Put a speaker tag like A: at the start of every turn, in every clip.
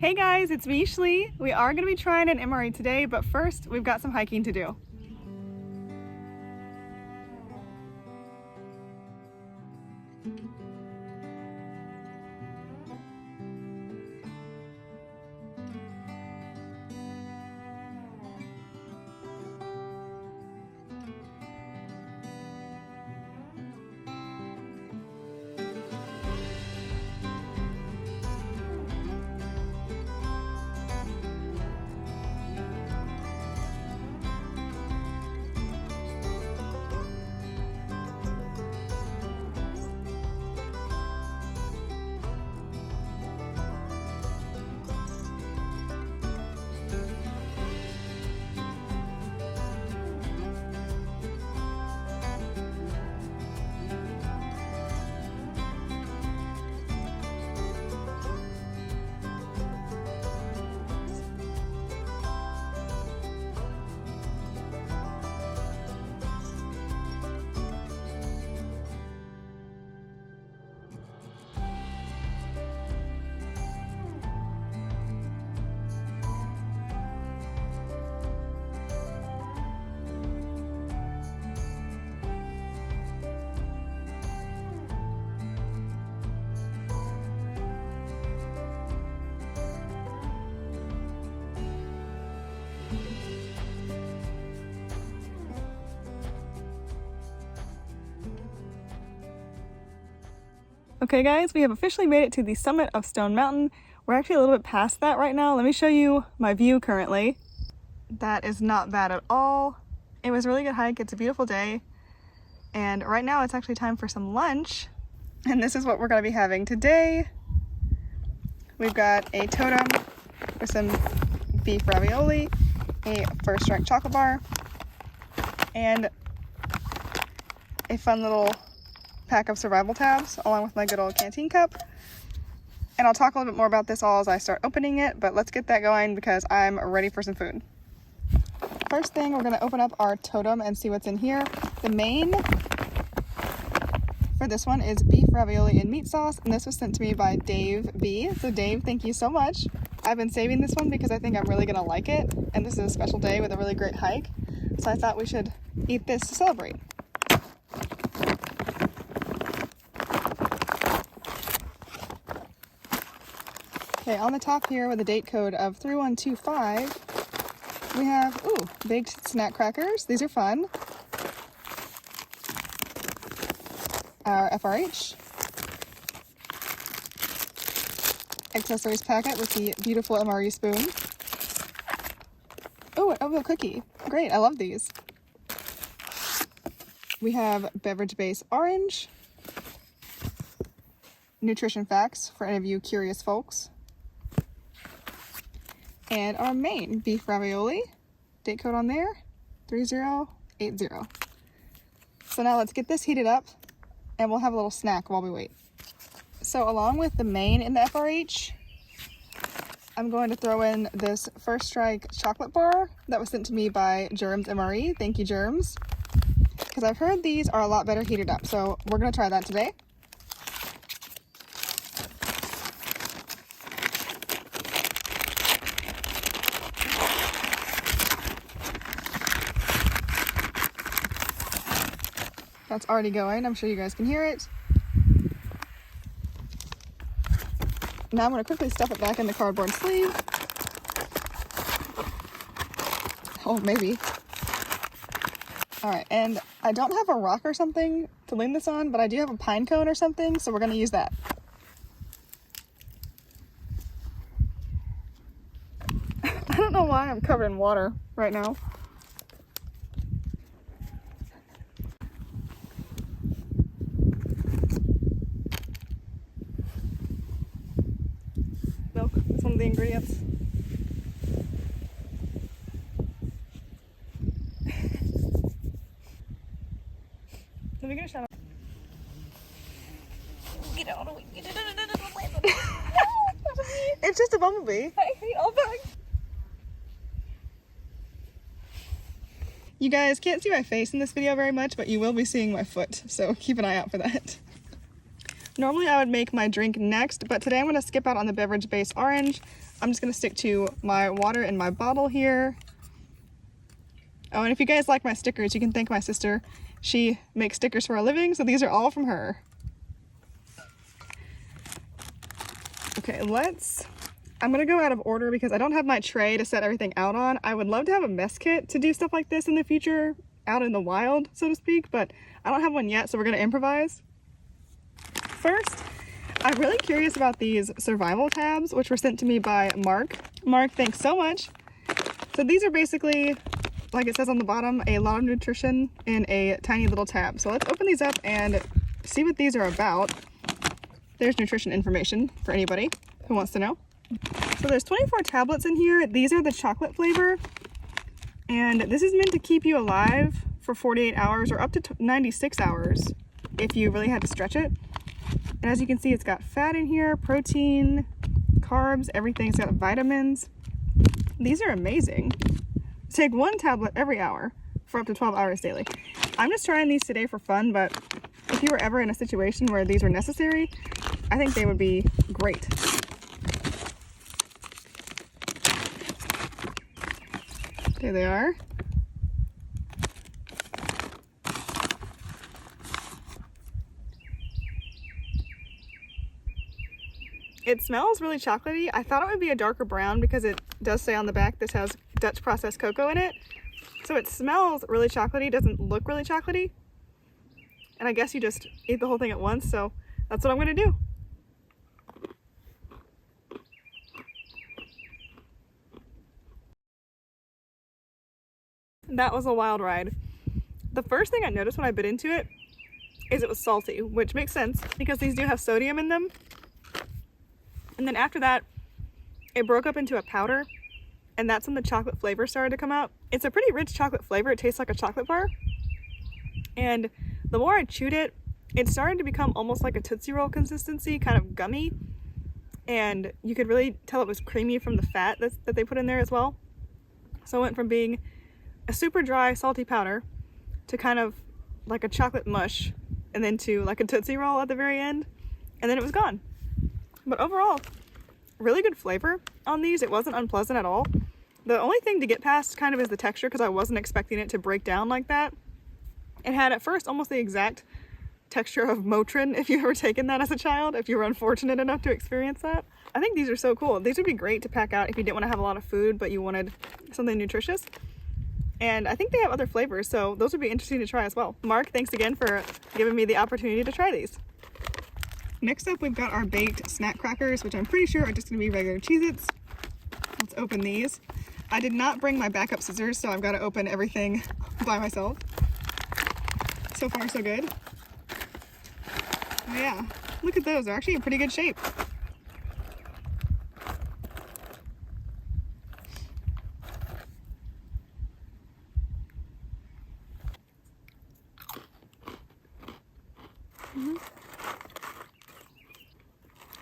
A: Hey guys, it's me, Schlee. We are going to be trying an MRE today, but first we've got some hiking to do. Okay guys, we have officially made it to the summit of Stone Mountain. We're actually a little bit past that right now. Let me show you my view currently. That is not bad at all. It was a really good hike. It's a beautiful day. And right now it's actually time for some lunch. And this is what we're going to be having today. We've got a totem with some beef ravioli, a first strike chocolate bar, and a fun little pack of survival tabs along with my good old canteen cup. And I'll talk a little bit more about this all as I start opening it, but let's get that going because I'm ready for some food. First thing, we're going to open up our totem and see what's in here. The main for this one is beef ravioli and meat sauce, and this was sent to me by Dave B. So Dave, thank you so much. I've been saving this one because I think I'm really going to like it, and this is a special day with a really great hike, so I thought we should eat this to celebrate. Okay, on the top here with a date code of 3125, we have, baked snack crackers. These are fun. Our FRH. Accessories packet with the beautiful MRE spoon. Oh, an oatmeal cookie. Great, I love these. We have beverage base orange. Nutrition facts for any of you curious folks. And our main beef ravioli, date code on there, 3080. So now let's get this heated up and we'll have a little snack while we wait. So along with the main in the FRH, I'm going to throw in this First Strike chocolate bar that was sent to me by Germs MRE. Thank you, Germs. Because I've heard these are a lot better heated up, so we're gonna try that today. That's already going. I'm sure you guys can hear it. Now I'm going to quickly stuff it back in the cardboard sleeve. Oh, maybe. Alright, and I don't have a rock or something to lean this on, but I do have a pine cone or something, so we're going to use that. I don't know why I'm covered in water right now. Milk is one of the ingredients. Let me get a shot. Get out of the way. It's just a bumblebee. I hate all bugs. You guys can't see my face in this video very much, but you will be seeing my foot, so keep an eye out for that. Normally I would make my drink next, but today I'm going to skip out on the beverage base orange. I'm just going to stick to my water in my bottle here. Oh, and if you guys like my stickers, you can thank my sister. She makes stickers for a living, so these are all from her. Okay, I'm gonna go out of order because I don't have my tray to set everything out on. I would love to have a mess kit to do stuff like this in the future, out in the wild, so to speak, but I don't have one yet, so we're gonna improvise. First, I'm really curious about these survival tabs, which were sent to me by Mark. Mark, thanks so much. So these are basically, like it says on the bottom, a lot of nutrition in a tiny little tab. So let's open these up and see what these are about. There's nutrition information for anybody who wants to know. So there's 24 tablets in here. These are the chocolate flavor. And this is meant to keep you alive for 48 hours or up to 96 hours if you really had to stretch it. And as you can see, it's got fat in here, protein, carbs, everything. It's got vitamins. These are amazing. Take one tablet every hour for up to 12 hours daily. I'm just trying these today for fun, but if you were ever in a situation where these were necessary, I think they would be great. There they are. It smells really chocolatey. I thought it would be a darker brown because it does say on the back this has Dutch processed cocoa in it. So it smells really chocolatey, doesn't look really chocolatey. And I guess you just eat the whole thing at once, so that's what I'm gonna do. That was a wild ride. The first thing I noticed when I bit into it is it was salty, which makes sense because these do have sodium in them. And then after that, it broke up into a powder, and that's when the chocolate flavor started to come out. It's a pretty rich chocolate flavor. It tastes like a chocolate bar. And the more I chewed it, it started to become almost like a Tootsie Roll consistency, kind of gummy. And you could really tell it was creamy from the fat that they put in there as well. So it went from being a super dry, salty powder to kind of like a chocolate mush, and then to like a Tootsie Roll at the very end. And then it was gone. But overall, really good flavor on these. It wasn't unpleasant at all. The only thing to get past kind of is the texture, because I wasn't expecting it to break down like that. It had at first almost the exact texture of Motrin, if you've ever taken that as a child, if you were unfortunate enough to experience that. I think these are so cool. These would be great to pack out if you didn't want to have a lot of food, but you wanted something nutritious. And I think they have other flavors, so those would be interesting to try as well. Mark, thanks again for giving me the opportunity to try these. Next up, we've got our baked snack crackers, which I'm pretty sure are just gonna be regular Cheez-Its. Let's open these. I did not bring my backup scissors, so I've got to open everything by myself. So far, so good. Oh yeah, look at those. They're actually in pretty good shape.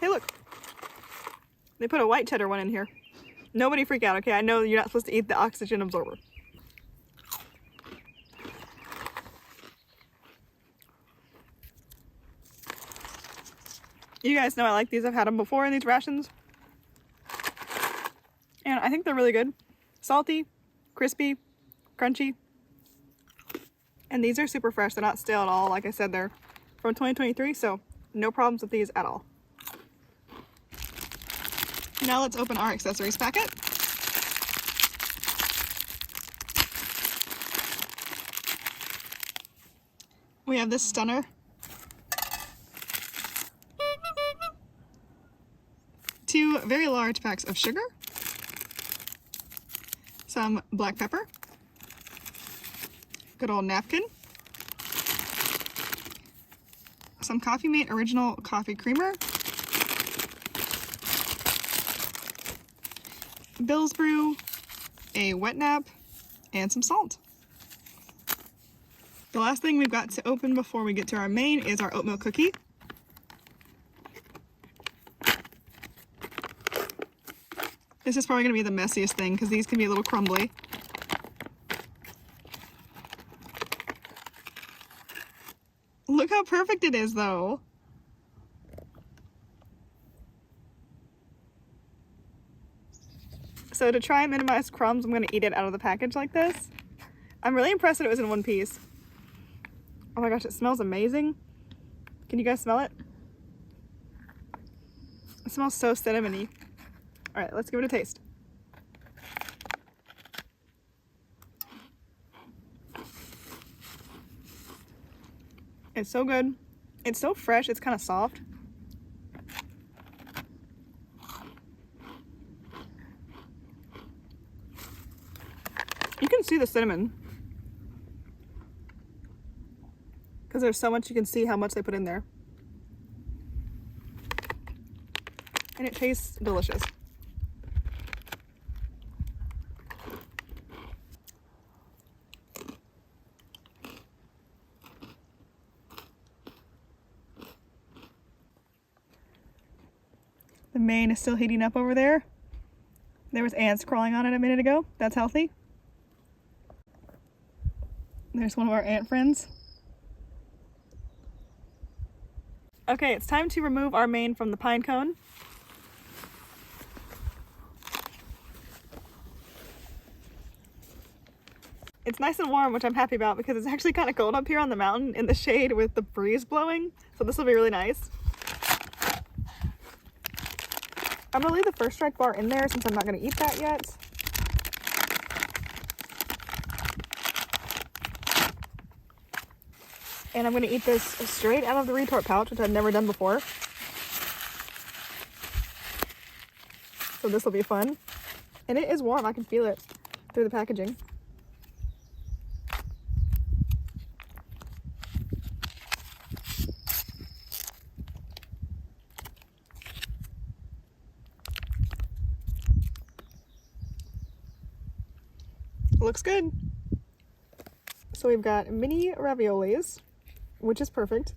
A: Hey, look. They put a white cheddar one in here. Nobody freak out, okay? I know you're not supposed to eat the oxygen absorber. You guys know I like these. I've had them before in these rations. And I think they're really good. Salty, crispy, crunchy. And these are super fresh. They're not stale at all. Like I said, they're from 2023, so no problems with these at all. Now let's open our accessories packet. We have this stunner. Two very large packs of sugar. Some black pepper. Good old napkin. Some Coffee Mate Original Coffee Creamer. Bill's Brew, a wet nap, and some salt. The last thing we've got to open before we get to our main is our oatmeal cookie. This is probably going to be the messiest thing because these can be a little crumbly. Look how perfect it is though. So to try and minimize crumbs, I'm going to eat it out of the package like this. I'm really impressed that it was in one piece. Oh my gosh, it smells amazing. Can you guys smell it? It smells so cinnamony. All right, let's give it a taste. It's so good. It's so fresh, it's kind of soft. You can see the cinnamon. Because there's so much, you can see how much they put in there. And it tastes delicious. The main is still heating up over there. There was ants crawling on it a minute ago. That's healthy. There's one of our ant friends. Okay, it's time to remove our main from the pine cone. It's nice and warm, which I'm happy about because it's actually kind of cold up here on the mountain in the shade with the breeze blowing. So this will be really nice. I'm gonna leave the first strike bar in there since I'm not gonna eat that yet. And I'm gonna eat this straight out of the retort pouch, which I've never done before. So this will be fun. And it is warm, I can feel it through the packaging. Looks good. So we've got mini raviolis, which is perfect,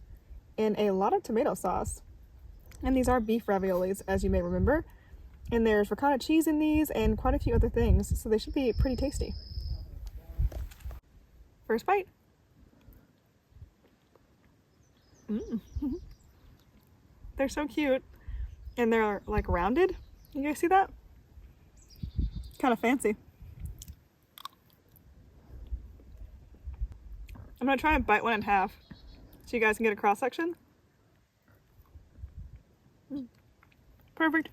A: and a lot of tomato sauce. And these are beef raviolis, as you may remember. And there's ricotta cheese in these and quite a few other things, so they should be pretty tasty. First bite. They're so cute. And they're like rounded. You guys see that? Kind of fancy. I'm gonna try and bite one in half so you guys can get a cross section. Perfect.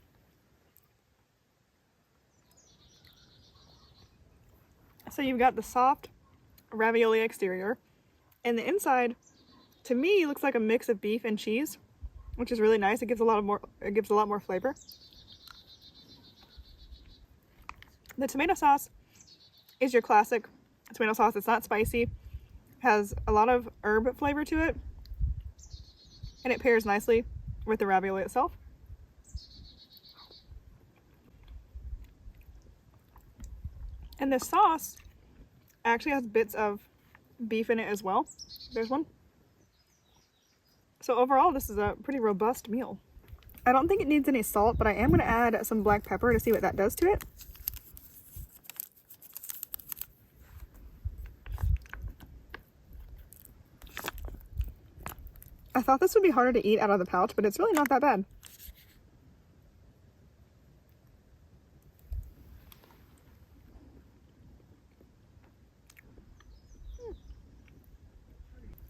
A: So you've got the soft ravioli exterior, and the inside, to me, looks like a mix of beef and cheese, which is really nice. It gives a lot more flavor. The tomato sauce is your classic tomato sauce. It's not spicy. Has a lot of herb flavor to it, and it pairs nicely with the ravioli itself. And this sauce actually has bits of beef in it as well. There's one. So overall, this is a pretty robust meal. I don't think it needs any salt, but I am going to add some black pepper to see what that does to it. I thought this would be harder to eat out of the pouch, but it's really not that bad.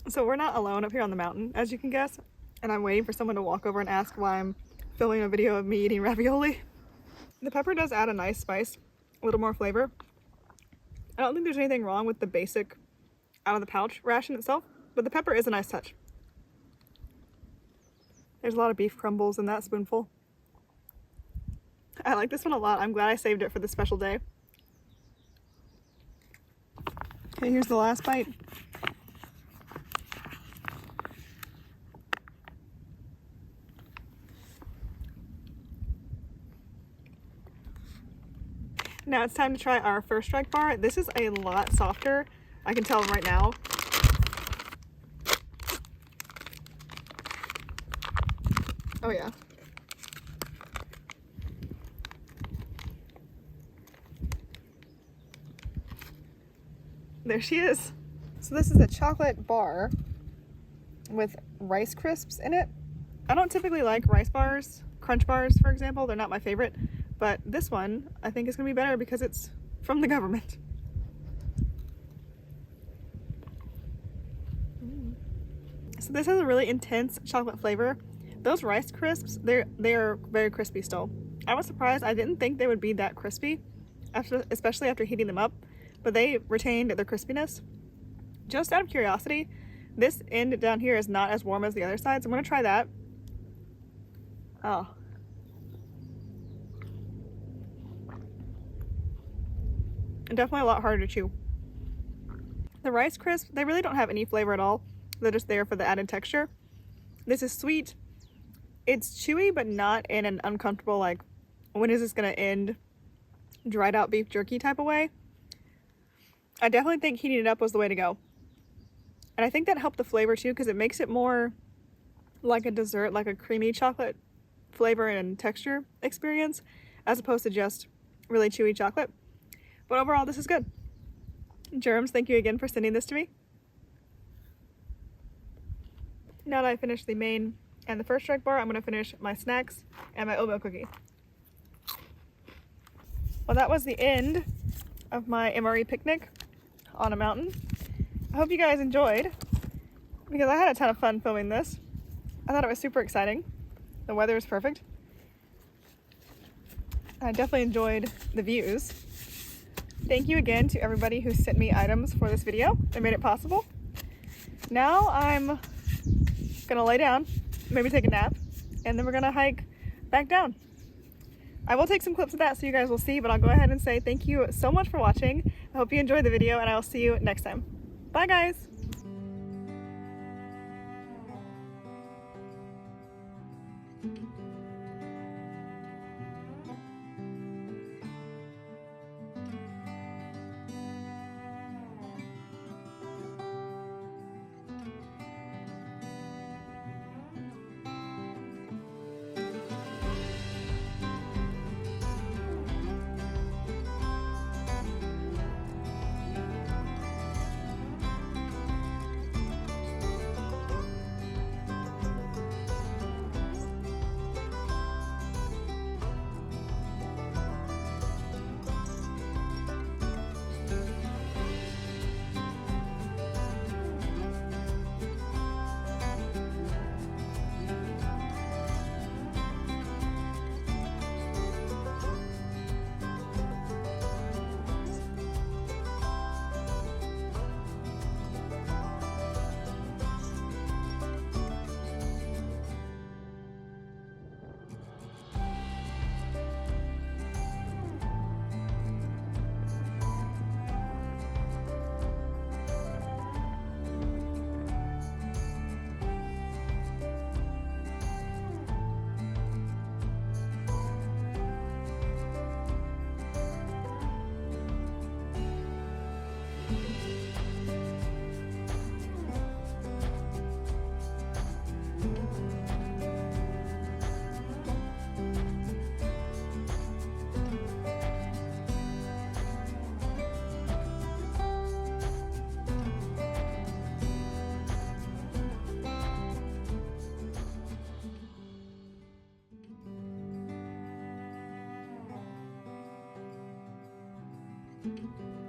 A: So we're not alone up here on the mountain, as you can guess, and I'm waiting for someone to walk over and ask why I'm filming a video of me eating ravioli. The pepper does add a nice spice, a little more flavor. I don't think there's anything wrong with the basic out of the pouch ration itself, but the pepper is a nice touch. There's a lot of beef crumbles in that spoonful. I like this one a lot. I'm glad I saved it for this special day. Okay, here's the last bite. Now it's time to try our first strike bar. This is a lot softer. I can tell right now. Oh yeah. There she is. So this is a chocolate bar with Rice Crisps in it. I don't typically like rice bars, Crunch bars for example. They're not my favorite, but this one I think is gonna be better because it's from the government. So this has a really intense chocolate flavor. Those Rice Crisps, they are very crispy still. I was surprised. I didn't think they would be that crispy, especially after heating them up, but they retained their crispiness. Just out of curiosity, this end down here is not as warm as the other side, so I'm gonna try that. Oh. Definitely a lot harder to chew. The Rice Crisps, they really don't have any flavor at all. They're just there for the added texture. This is sweet. It's chewy, but not in an uncomfortable, like, when is this gonna end, dried out beef jerky type of way. I definitely think heating it up was the way to go. And I think that helped the flavor too, because it makes it more like a dessert, like a creamy chocolate flavor and texture experience, as opposed to just really chewy chocolate. But overall, this is good. Germs, thank you again for sending this to me. Now that I finished the main and the first strike bar, I'm going to finish my snacks and my oatmeal cookie. Well, that was the end of my MRE picnic on a mountain. I hope you guys enjoyed, because I had a ton of fun filming this. I thought it was super exciting. The weather is perfect. I definitely enjoyed the views. Thank you again to everybody who sent me items for this video and made it possible. Now I'm gonna lay down, maybe take a nap, and then we're gonna hike back down. I will take some clips of that so you guys will see, but I'll go ahead and say thank you so much for watching. I hope you enjoyed the video, and I will see you next time. Bye guys! Thank you.